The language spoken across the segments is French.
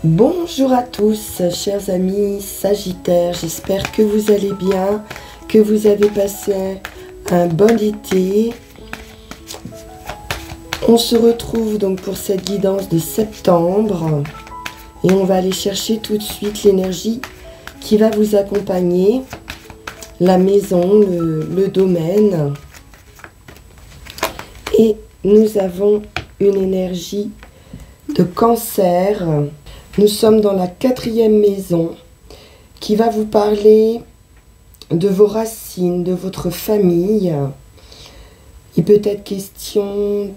Bonjour à tous, chers amis Sagittaires, j'espère que vous allez bien, que vous avez passé un bon été. On se retrouve donc pour cette guidance de septembre et on va aller chercher tout de suite l'énergie qui va vous accompagner, la maison, le domaine. Et nous avons une énergie de Cancer. Nous sommes dans la 4e maison qui va vous parler de vos racines, de votre famille. Il peut être question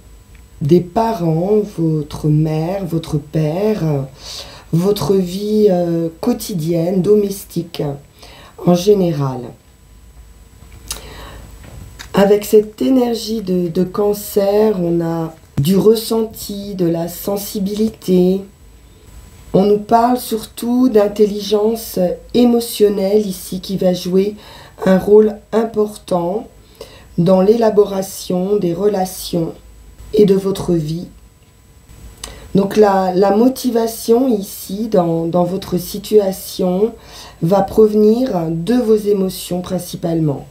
des parents, votre mère, votre père, votre vie quotidienne, domestique en général. Avec cette énergie de Cancer, on a du ressenti, de la sensibilité. On nous parle surtout d'intelligence émotionnelle ici qui va jouer un rôle important dans l'élaboration des relations et de votre vie. Donc la motivation ici dans votre situation va provenir de vos émotions principalement.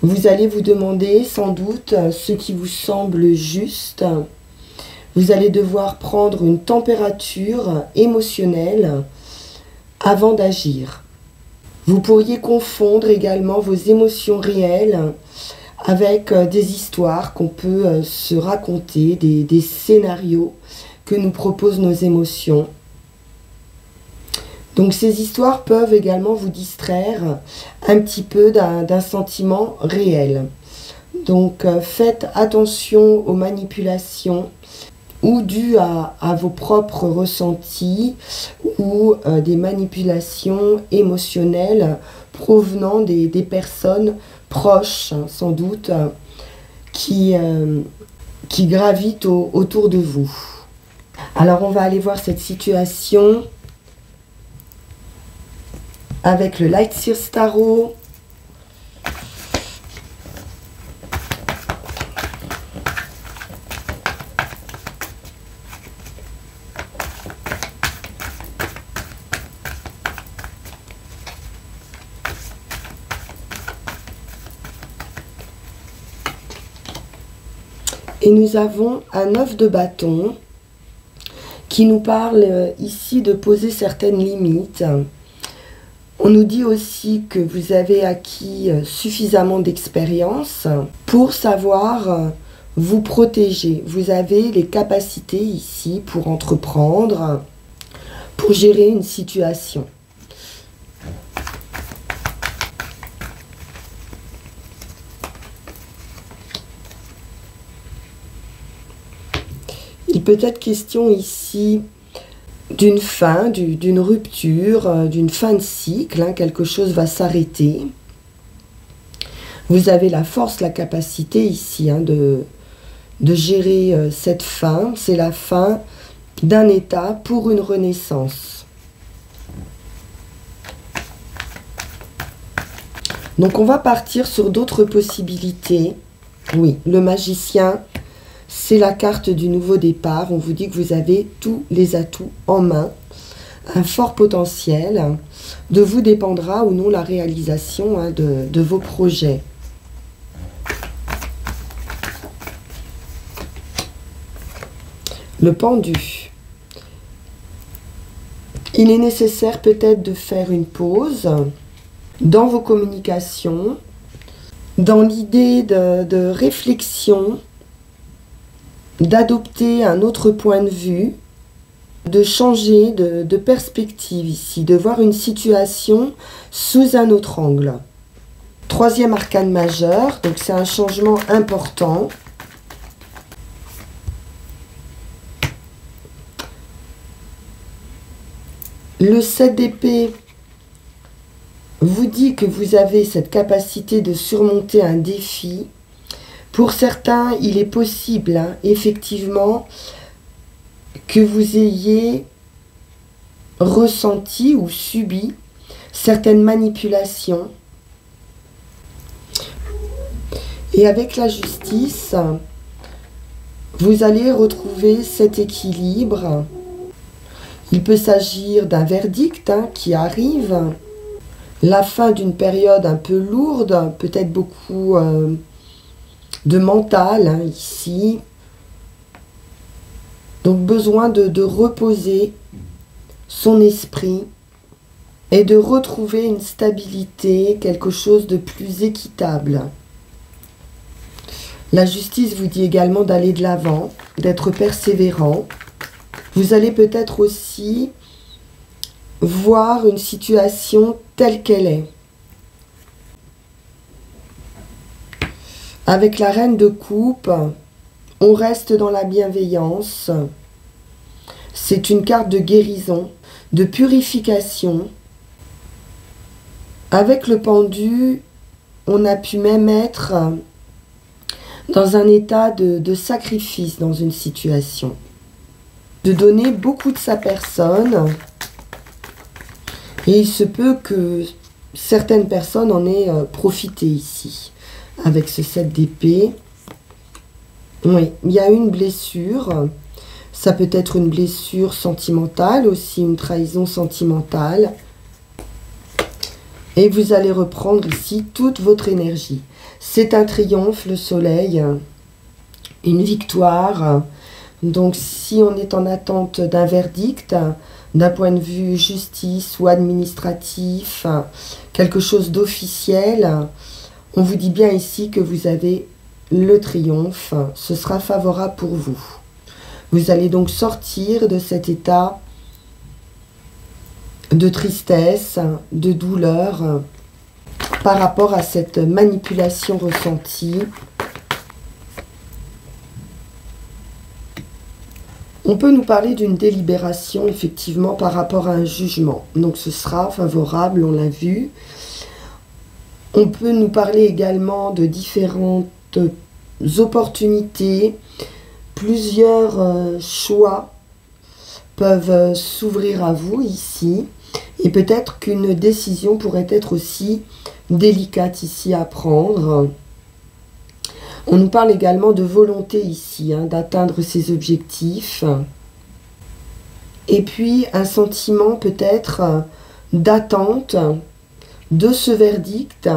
Vous allez vous demander sans doute ce qui vous semble juste. Vous allez devoir prendre une température émotionnelle avant d'agir. Vous pourriez confondre également vos émotions réelles avec des histoires qu'on peut se raconter, des scénarios que nous proposent nos émotions. Donc ces histoires peuvent également vous distraire un petit peu d'un sentiment réel. Donc faites attention aux manipulations ou dues à vos propres ressentis ou des manipulations émotionnelles provenant des personnes proches, sans doute, qui gravitent autour de vous. Alors on va aller voir cette situation avec le Light Seers Tarot. Et nous avons un 9 de bâton qui nous parle ici de poser certaines limites. On nous dit aussi que vous avez acquis suffisamment d'expérience pour savoir vous protéger. Vous avez les capacités ici pour entreprendre, pour gérer une situation. Il peut être question ici d'une fin, d'une rupture, d'une fin de cycle, quelque chose va s'arrêter. Vous avez la force, la capacité ici de gérer cette fin. C'est la fin d'un état pour une renaissance. Donc on va partir sur d'autres possibilités. Oui, le magicien, c'est la carte du nouveau départ. On vous dit que vous avez tous les atouts en main, un fort potentiel. De vous dépendra ou non la réalisation de vos projets. Le pendu. Il est nécessaire peut-être de faire une pause dans vos communications, dans l'idée de réflexion, d'adopter un autre point de vue, de changer de perspective ici, de voir une situation sous un autre angle. 3e arcane majeur, donc c'est un changement important. Le 7 d'épée vous dit que vous avez cette capacité de surmonter un défi. Pour certains, il est possible, effectivement, que vous ayez ressenti ou subi certaines manipulations. Et avec la justice, vous allez retrouver cet équilibre. Il peut s'agir d'un verdict qui arrive, la fin d'une période un peu lourde, peut-être beaucoup de mental ici. Donc besoin de reposer son esprit et de retrouver une stabilité, quelque chose de plus équitable. La justice vous dit également d'aller de l'avant, d'être persévérant. Vous allez peut-être aussi voir une situation telle qu'elle est. Avec la reine de coupe, on reste dans la bienveillance. C'est une carte de guérison, de purification. Avec le pendu, on a pu même être dans un état de sacrifice dans une situation. De donner beaucoup de sa personne. Et il se peut que certaines personnes en aient profité ici. Avec ce 7 d'épée. Oui, il y a une blessure. Ça peut être une blessure sentimentale, aussi une trahison sentimentale. Et vous allez reprendre ici toute votre énergie. C'est un triomphe, le soleil, une victoire. Donc si on est en attente d'un verdict, d'un point de vue justice ou administratif, quelque chose d'officiel, on vous dit bien ici que vous avez le triomphe. Ce sera favorable pour vous. Vous allez donc sortir de cet état de tristesse, de douleur par rapport à cette manipulation ressentie. On peut nous parler d'une délibération effectivement par rapport à un jugement. Donc ce sera favorable, on l'a vu. On peut nous parler également de différentes opportunités. Plusieurs choix peuvent s'ouvrir à vous ici. Et peut-être qu'une décision pourrait être aussi délicate ici à prendre. On nous parle également de volonté ici, d'atteindre ses objectifs. Et puis un sentiment peut-être d'attente de ce verdict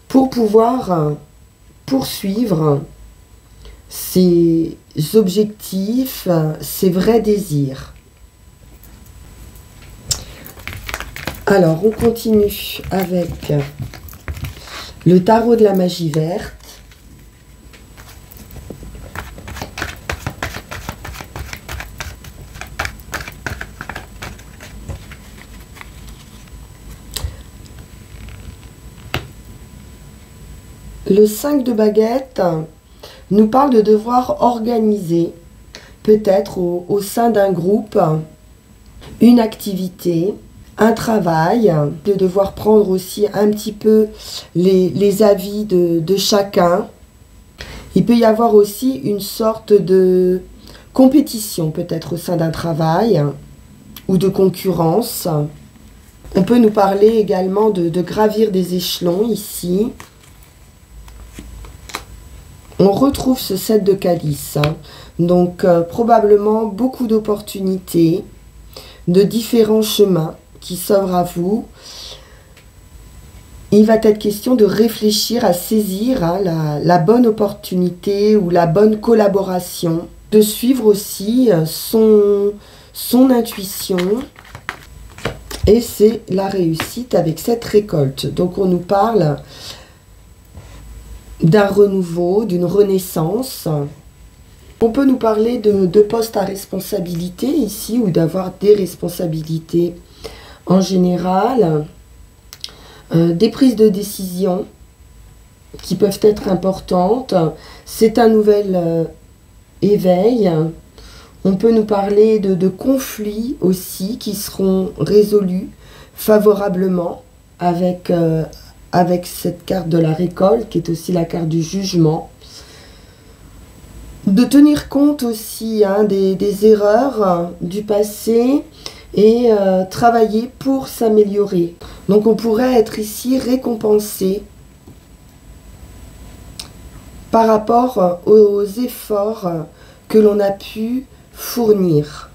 pour pouvoir poursuivre ses objectifs, ses vrais désirs. Alors, on continue avec le tarot de la magie verte. Le 5 de baguette nous parle de devoir organiser, peut-être au sein d'un groupe, une activité, un travail, de devoir prendre aussi un petit peu les avis de chacun. Il peut y avoir aussi une sorte de compétition, peut-être au sein d'un travail, ou de concurrence. On peut nous parler également de gravir des échelons ici. On retrouve ce 7 de calice, donc probablement beaucoup d'opportunités, de différents chemins qui s'offrent à vous. Il va être question de réfléchir à saisir la bonne opportunité ou la bonne collaboration, de suivre aussi son intuition. Et c'est la réussite avec cette récolte. Donc on nous parle d'un renouveau, d'une renaissance. On peut nous parler de postes à responsabilité ici, ou d'avoir des responsabilités en général, des prises de décision qui peuvent être importantes. C'est un nouvel éveil. On peut nous parler de conflits aussi qui seront résolus favorablement avec cette carte de la récolte, qui est aussi la carte du jugement. De tenir compte aussi des erreurs du passé et travailler pour s'améliorer. Donc on pourrait être ici récompensé par rapport aux efforts que l'on a pu fournir.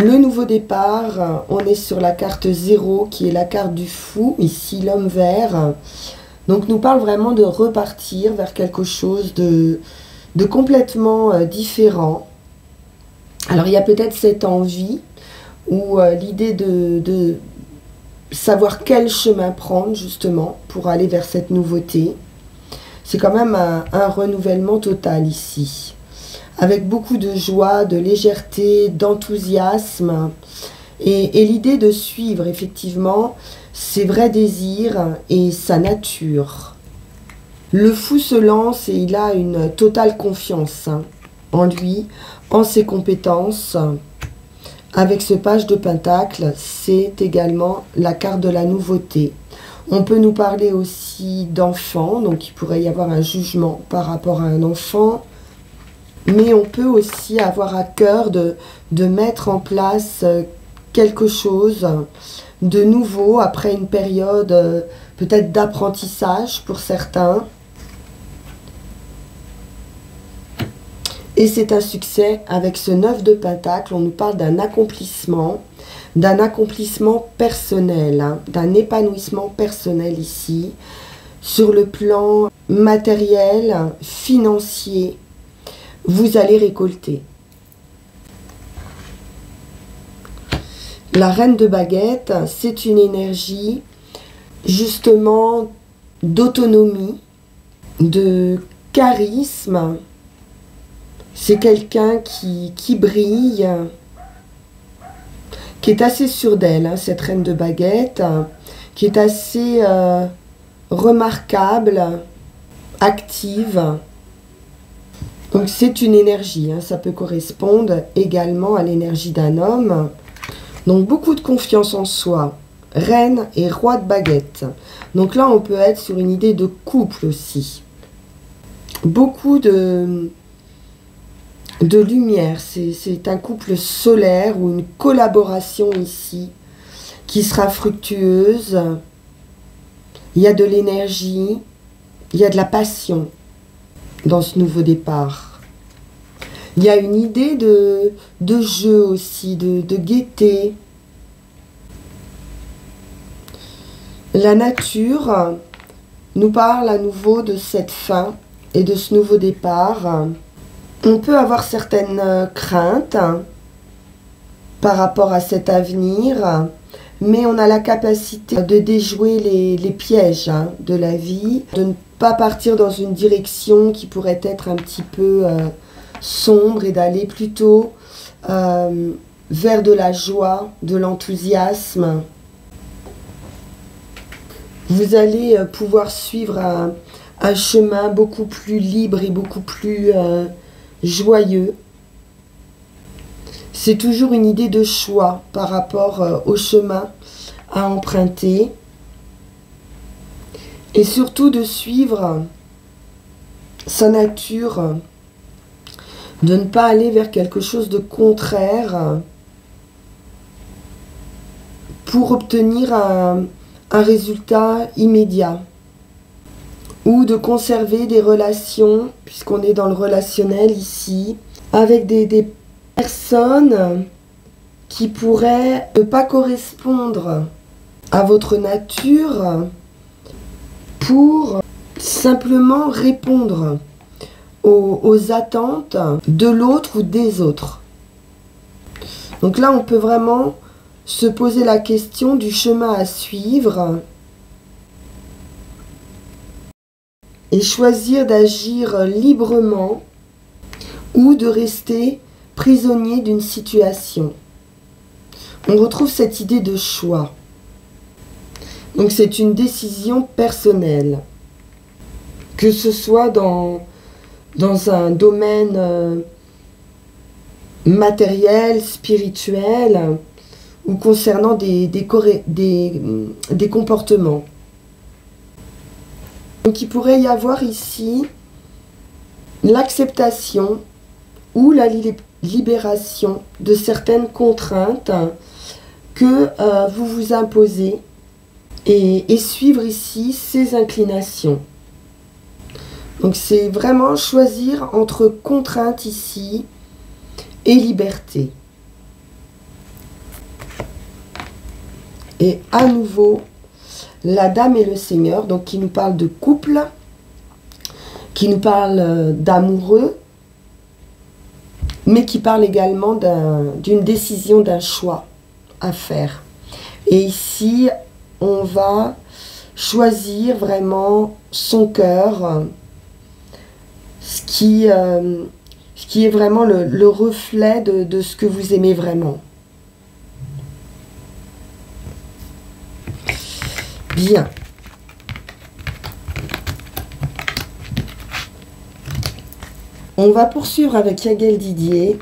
Le nouveau départ, on est sur la carte 0 qui est la carte du fou, ici l'homme vert. Donc nous parle vraiment de repartir vers quelque chose de complètement différent. Alors il y a peut-être cette envie ou l'idée de savoir quel chemin prendre justement pour aller vers cette nouveauté. C'est quand même un renouvellement total ici, avec beaucoup de joie, de légèreté, d'enthousiasme et l'idée de suivre effectivement ses vrais désirs et sa nature. Le fou se lance et il a une totale confiance en lui, en ses compétences. Avec ce page de pentacle, c'est également la carte de la nouveauté. On peut nous parler aussi d'enfants, donc il pourrait y avoir un jugement par rapport à un enfant. Mais on peut aussi avoir à cœur de mettre en place quelque chose de nouveau après une période peut-être d'apprentissage pour certains. Et c'est un succès avec ce 9 de pentacle. On nous parle d'un accomplissement personnel, d'un épanouissement personnel ici, sur le plan matériel, financier. Vous allez récolter. La reine de baguette, c'est une énergie justement d'autonomie, de charisme. C'est quelqu'un qui brille, qui est assez sûre d'elle, cette reine de baguette, qui est assez remarquable, active. Donc c'est une énergie, ça peut correspondre également à l'énergie d'un homme. Donc beaucoup de confiance en soi, reine et roi de baguette. Donc là on peut être sur une idée de couple aussi. Beaucoup de lumière, c'est un couple solaire ou une collaboration ici qui sera fructueuse. Il y a de l'énergie, il y a de la passion dans ce nouveau départ. Il y a une idée de jeu aussi, de gaieté. La nature nous parle à nouveau de cette fin et de ce nouveau départ. On peut avoir certaines craintes par rapport à cet avenir, mais on a la capacité de déjouer les pièges de la vie, de ne pas partir dans une direction qui pourrait être un petit peu sombre et d'aller plutôt vers de la joie, de l'enthousiasme. Vous allez pouvoir suivre un chemin beaucoup plus libre et beaucoup plus joyeux. C'est toujours une idée de choix par rapport au chemin à emprunter et surtout de suivre sa nature, de ne pas aller vers quelque chose de contraire pour obtenir un résultat immédiat, ou de conserver des relations, puisqu'on est dans le relationnel ici, avec des personnes qui pourraient ne pas correspondre à votre nature pour simplement répondre aux attentes de l'autre ou des autres. Donc là, on peut vraiment se poser la question du chemin à suivre et choisir d'agir librement ou de rester prisonnier d'une situation. On retrouve cette idée de choix. Donc c'est une décision personnelle. Que ce soit dans un domaine matériel, spirituel, ou concernant des comportements. Donc il pourrait y avoir ici l'acceptation ou la libération de certaines contraintes que vous vous imposez et suivre ici ces inclinations. Donc c'est vraiment choisir entre contrainte ici et liberté. Et à nouveau, la Dame et le Seigneur, donc qui nous parle de couple, qui nous parle d'amoureux, mais qui parle également d'une décision, d'un choix à faire. Et ici, on va choisir vraiment son cœur, ce qui est vraiment le reflet de ce que vous aimez vraiment. Bien. On va poursuivre avec Yagel Didier.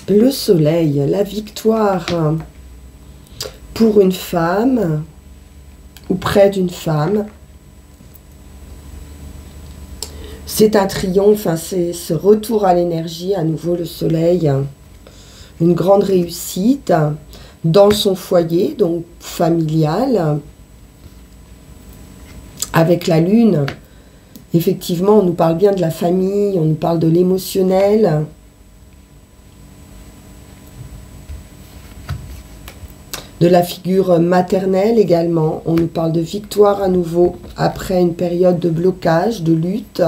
Le soleil, la victoire pour une femme ou près d'une femme. C'est un triomphe, hein, c'est ce retour à l'énergie, à nouveau le soleil, une grande réussite dans son foyer, donc familial, avec la lune. Effectivement, on nous parle bien de la famille, on nous parle de l'émotionnel. De la figure maternelle également. On nous parle de victoire à nouveau après une période de blocage, de lutte.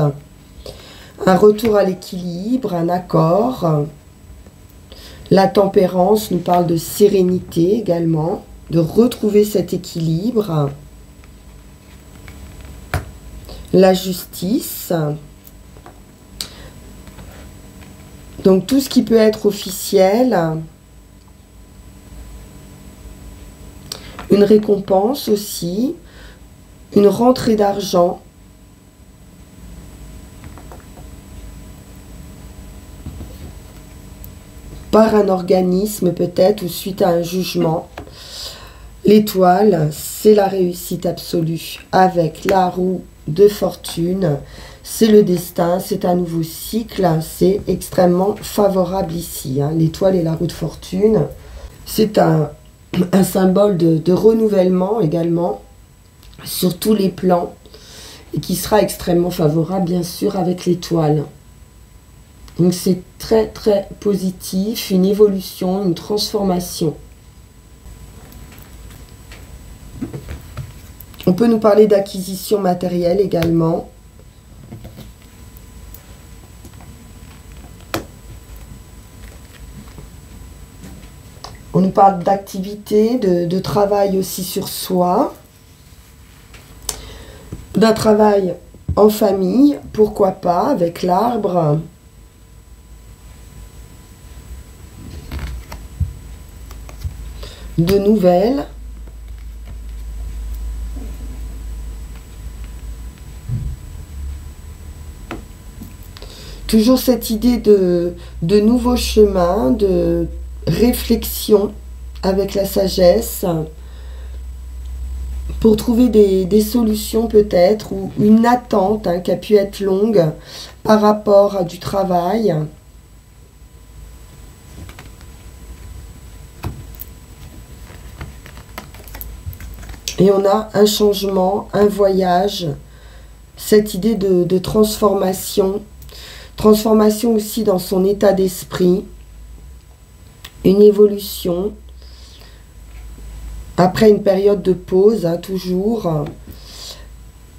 Un retour à l'équilibre, un accord. La tempérance nous parle de sérénité également, de retrouver cet équilibre. La justice. Donc tout ce qui peut être officiel. Une récompense aussi, une rentrée d'argent. Par un organisme peut-être ou suite à un jugement. L'étoile, c'est la réussite absolue avec la roue de fortune. C'est le destin, c'est un nouveau cycle, c'est extrêmement favorable ici. Hein. L'étoile et la roue de fortune, c'est un symbole de renouvellement également sur tous les plans et qui sera extrêmement favorable bien sûr avec l'étoile. Donc c'est très très positif, une évolution, une transformation. On peut nous parler d'acquisition matérielle également. On nous parle d'activité, de travail aussi sur soi, d'un travail en famille, pourquoi pas, avec l'arbre. De nouvelles. Toujours cette idée de nouveaux chemins, de réflexion avec la sagesse pour trouver des solutions peut-être ou une attente qui a pu être longue par rapport à du travail. Et on a un changement, un voyage, cette idée de transformation. Transformation aussi dans son état d'esprit. Une évolution. Après une période de pause, toujours.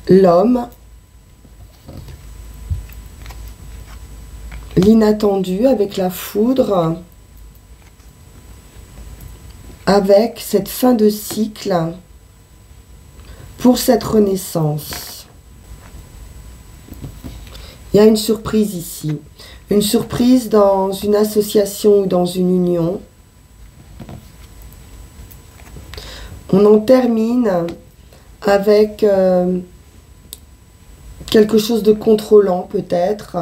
L'homme. L'inattendu avec la foudre. Avec cette fin de cycle. Pour cette renaissance. Il y a une surprise ici. Une surprise dans une association ou dans une union. On en termine avec quelque chose de contrôlant peut-être.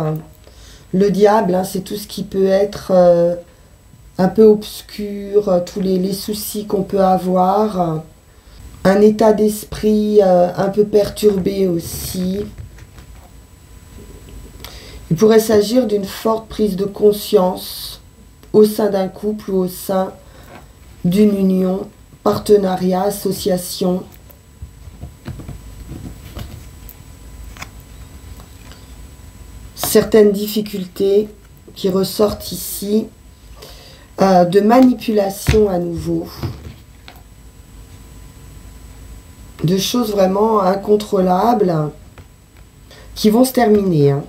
Le diable, c'est tout ce qui peut être un peu obscur, tous les soucis qu'on peut avoir. Un état d'esprit un peu perturbé aussi. Il pourrait s'agir d'une forte prise de conscience au sein d'un couple ou au sein d'une union, partenariat, association. certaines difficultés qui ressortent ici, de manipulation à nouveau, de choses vraiment incontrôlables qui vont se terminer. Hein.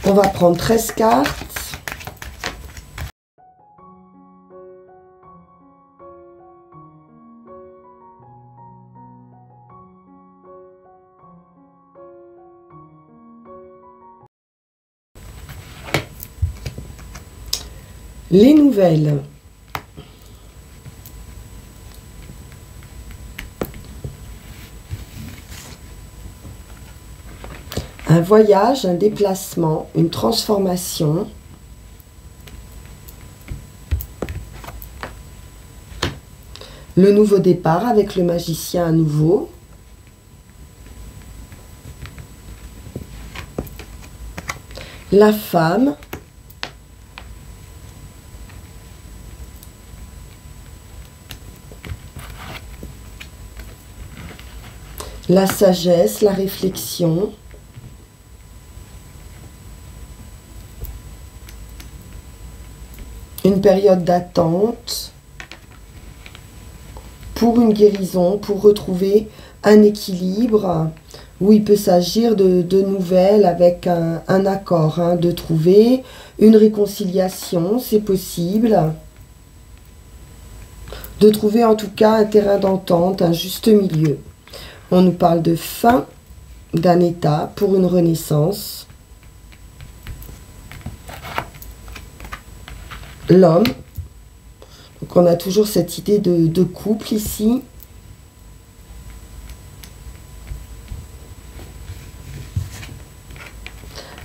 On va prendre 13 cartes. Les nouvelles. Un voyage, un déplacement, une transformation. Le nouveau départ avec le magicien à nouveau. La femme. La sagesse, la réflexion. Une période d'attente pour une guérison, pour retrouver un équilibre où il peut s'agir de nouvelles avec un accord, hein, de trouver une réconciliation, c'est possible. De trouver en tout cas un terrain d'entente, un juste milieu. On nous parle de fin d'un état pour une renaissance. L'homme. Donc on a toujours cette idée de couple ici.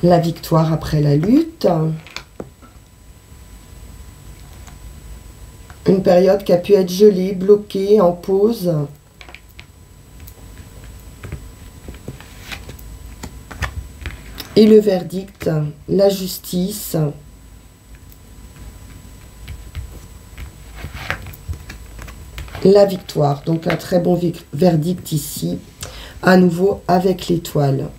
La victoire après la lutte. Une période qui a pu être gelée, bloquée, en pause. Et le verdict, la justice. La victoire. Donc un très bon verdict ici. À nouveau avec l'étoile.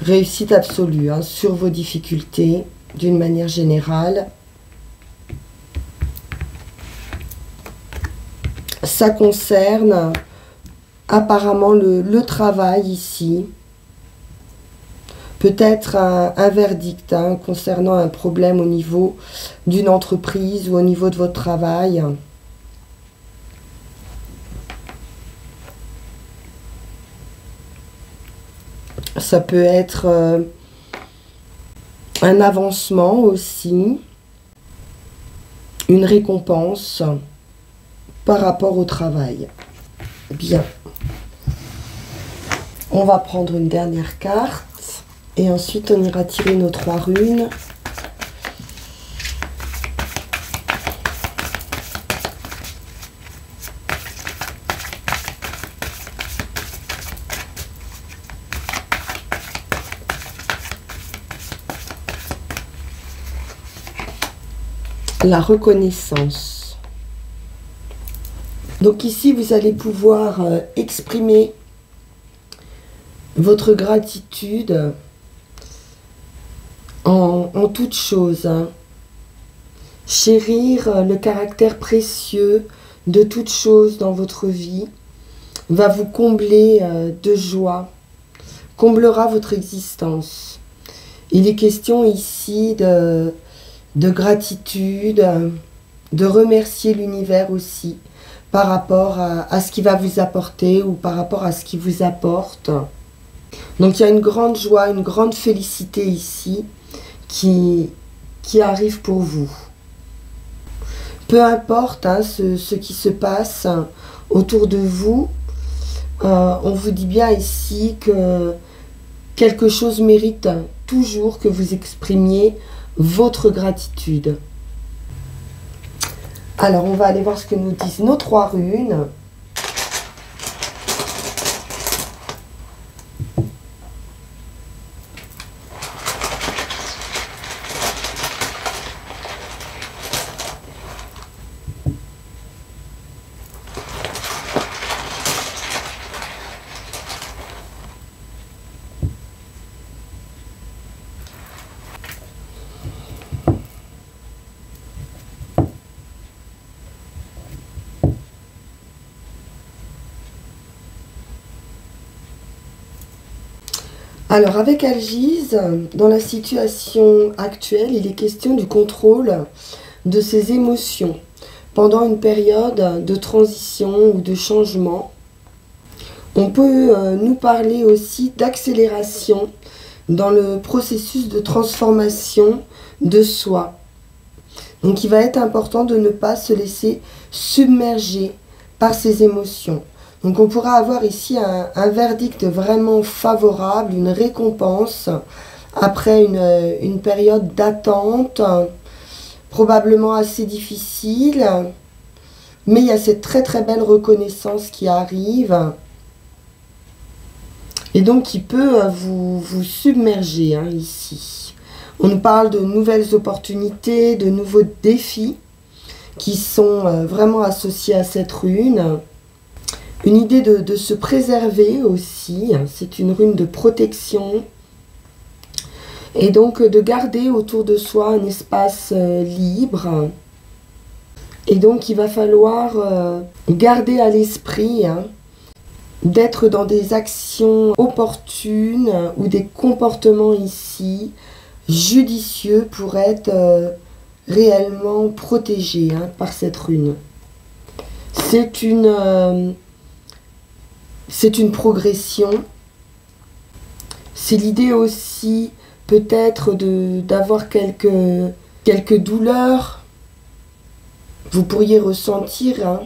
Réussite absolue, hein, sur vos difficultés d'une manière générale. Ça concerne apparemment le travail ici. Peut-être un verdict, hein, concernant un problème au niveau d'une entreprise ou au niveau de votre travail. Ça peut être un avancement aussi, une récompense par rapport au travail. Bien. On va prendre une dernière carte et ensuite on ira tirer nos 3 runes. La reconnaissance. Donc ici, vous allez pouvoir exprimer votre gratitude en toute chose. Hein. Chérir le caractère précieux de toute chose dans votre vie va vous combler de joie, comblera votre existence. Il est question ici de gratitude, de remercier l'univers aussi par rapport à ce qui va vous apporter ou par rapport à ce qui vous apporte. Donc il y a une grande joie, une grande félicité ici qui arrive pour vous. Peu importe, hein, ce qui se passe autour de vous, on vous dit bien ici que quelque chose mérite toujours que vous exprimiez votre gratitude. Alors, on va aller voir ce que nous disent nos 3 runes. Alors avec Algise, dans la situation actuelle, il est question du contrôle de ses émotions pendant une période de transition ou de changement. On peut nous parler aussi d'accélération dans le processus de transformation de soi. Donc il va être important de ne pas se laisser submerger par ses émotions. Donc on pourra avoir ici un verdict vraiment favorable, une récompense après une période d'attente, probablement assez difficile. Mais il y a cette très très belle reconnaissance qui arrive et donc qui peut vous submerger ici. On nous parle de nouvelles opportunités, de nouveaux défis qui sont vraiment associés à cette rune. Une idée de se préserver aussi, c'est une rune de protection. Et donc de garder autour de soi un espace libre. Et donc il va falloir garder à l'esprit d'être dans des actions opportunes ou des comportements ici judicieux pour être réellement protégé par cette rune. C'est une progression. C'est l'idée aussi peut-être d'avoir quelques douleurs. Vous pourriez ressentir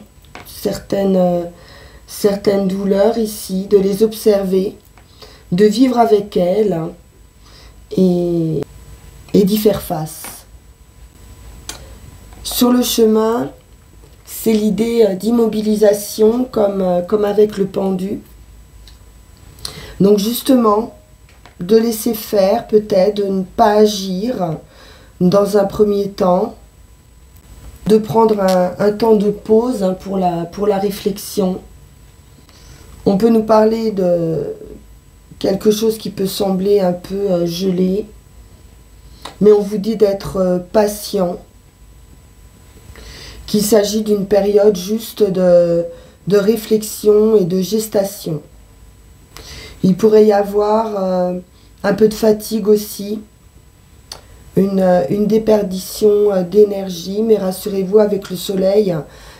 certaines douleurs ici, de les observer, de vivre avec elles et d'y faire face. Sur le chemin, c'est l'idée d'immobilisation comme avec le pendu. Donc justement, de laisser faire peut-être, de ne pas agir dans un premier temps, de prendre un temps de pause pour la réflexion. On peut nous parler de quelque chose qui peut sembler un peu gelé, mais on vous dit d'être patient, qu'il s'agit d'une période juste de réflexion et de gestation. Il pourrait y avoir un peu de fatigue aussi, une déperdition d'énergie, mais rassurez-vous, avec le soleil,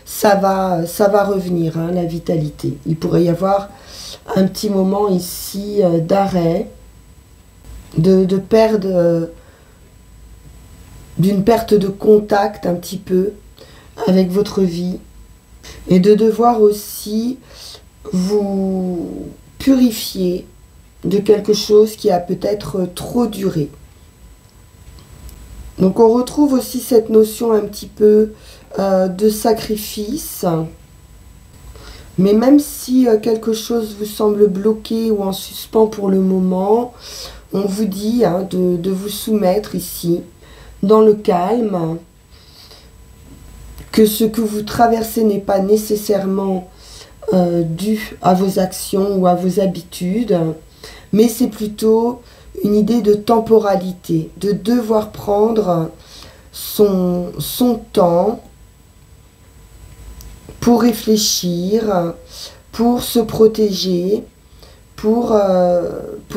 ça va revenir, la vitalité. Il pourrait y avoir un petit moment ici d'arrêt, de perdre, d'une perte de contact un petit peu avec votre vie, et de devoir aussi vous purifier de quelque chose qui a peut-être trop duré. Donc on retrouve aussi cette notion un petit peu de sacrifice. Mais même si quelque chose vous semble bloqué ou en suspens pour le moment, on vous dit de vous soumettre ici, dans le calme, que ce que vous traversez n'est pas nécessairement dû à vos actions ou à vos habitudes, mais c'est plutôt une idée de temporalité, de devoir prendre son temps pour réfléchir, pour se protéger, pour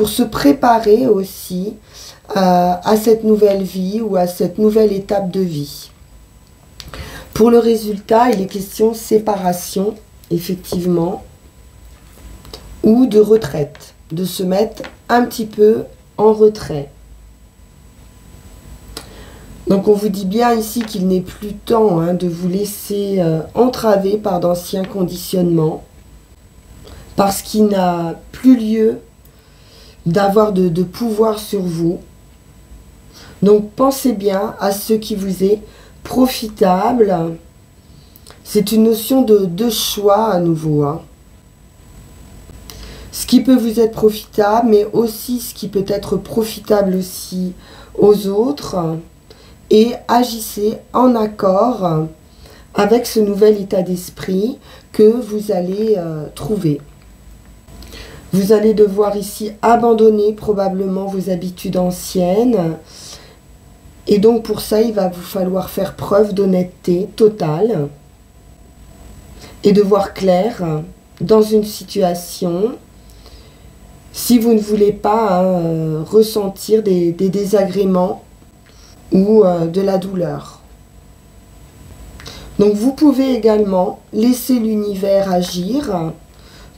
se préparer aussi à cette nouvelle vie ou à cette nouvelle étape de vie. Pour le résultat, il est question de séparation, effectivement, ou de retraite, de se mettre un petit peu en retrait. Donc on vous dit bien ici qu'il n'est plus temps de vous laisser entraver par d'anciens conditionnements, parce qu'il n'a plus lieu d'avoir de pouvoir sur vous. Donc pensez bien à ce qui vous est profitable. C'est une notion de choix à nouveau. Ce qui peut vous être profitable, mais aussi ce qui peut être profitable aussi aux autres. Et agissez en accord avec ce nouvel état d'esprit que vous allez trouver. Vous allez devoir ici abandonner probablement vos habitudes anciennes. Et donc pour ça, il va vous falloir faire preuve d'honnêteté totale et de voir clair dans une situation si vous ne voulez pas ressentir des désagréments ou de la douleur. Donc vous pouvez également laisser l'univers agir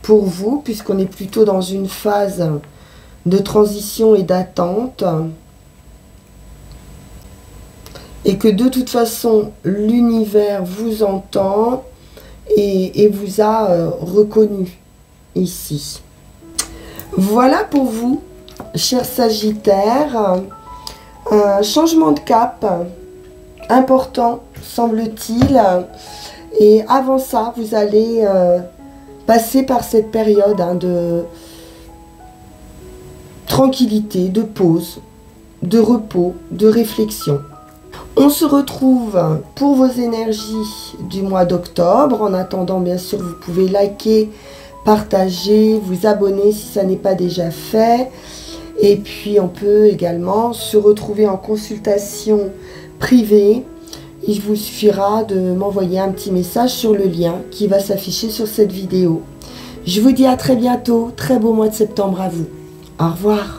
pour vous, puisqu'on est plutôt dans une phase de transition et d'attente. Et que de toute façon, l'univers vous entend et vous a reconnu ici. Voilà pour vous, chers Sagittaires, un changement de cap important, semble-t-il. Et avant ça, vous allez passer par cette période de tranquillité, de pause, de repos, de réflexion. On se retrouve pour vos énergies du mois d'octobre. En attendant, bien sûr, vous pouvez liker, partager, vous abonner si ça n'est pas déjà fait. Et puis, on peut également se retrouver en consultation privée. Il vous suffira de m'envoyer un petit message sur le lien qui va s'afficher sur cette vidéo. Je vous dis à très bientôt. Très beau mois de septembre à vous. Au revoir.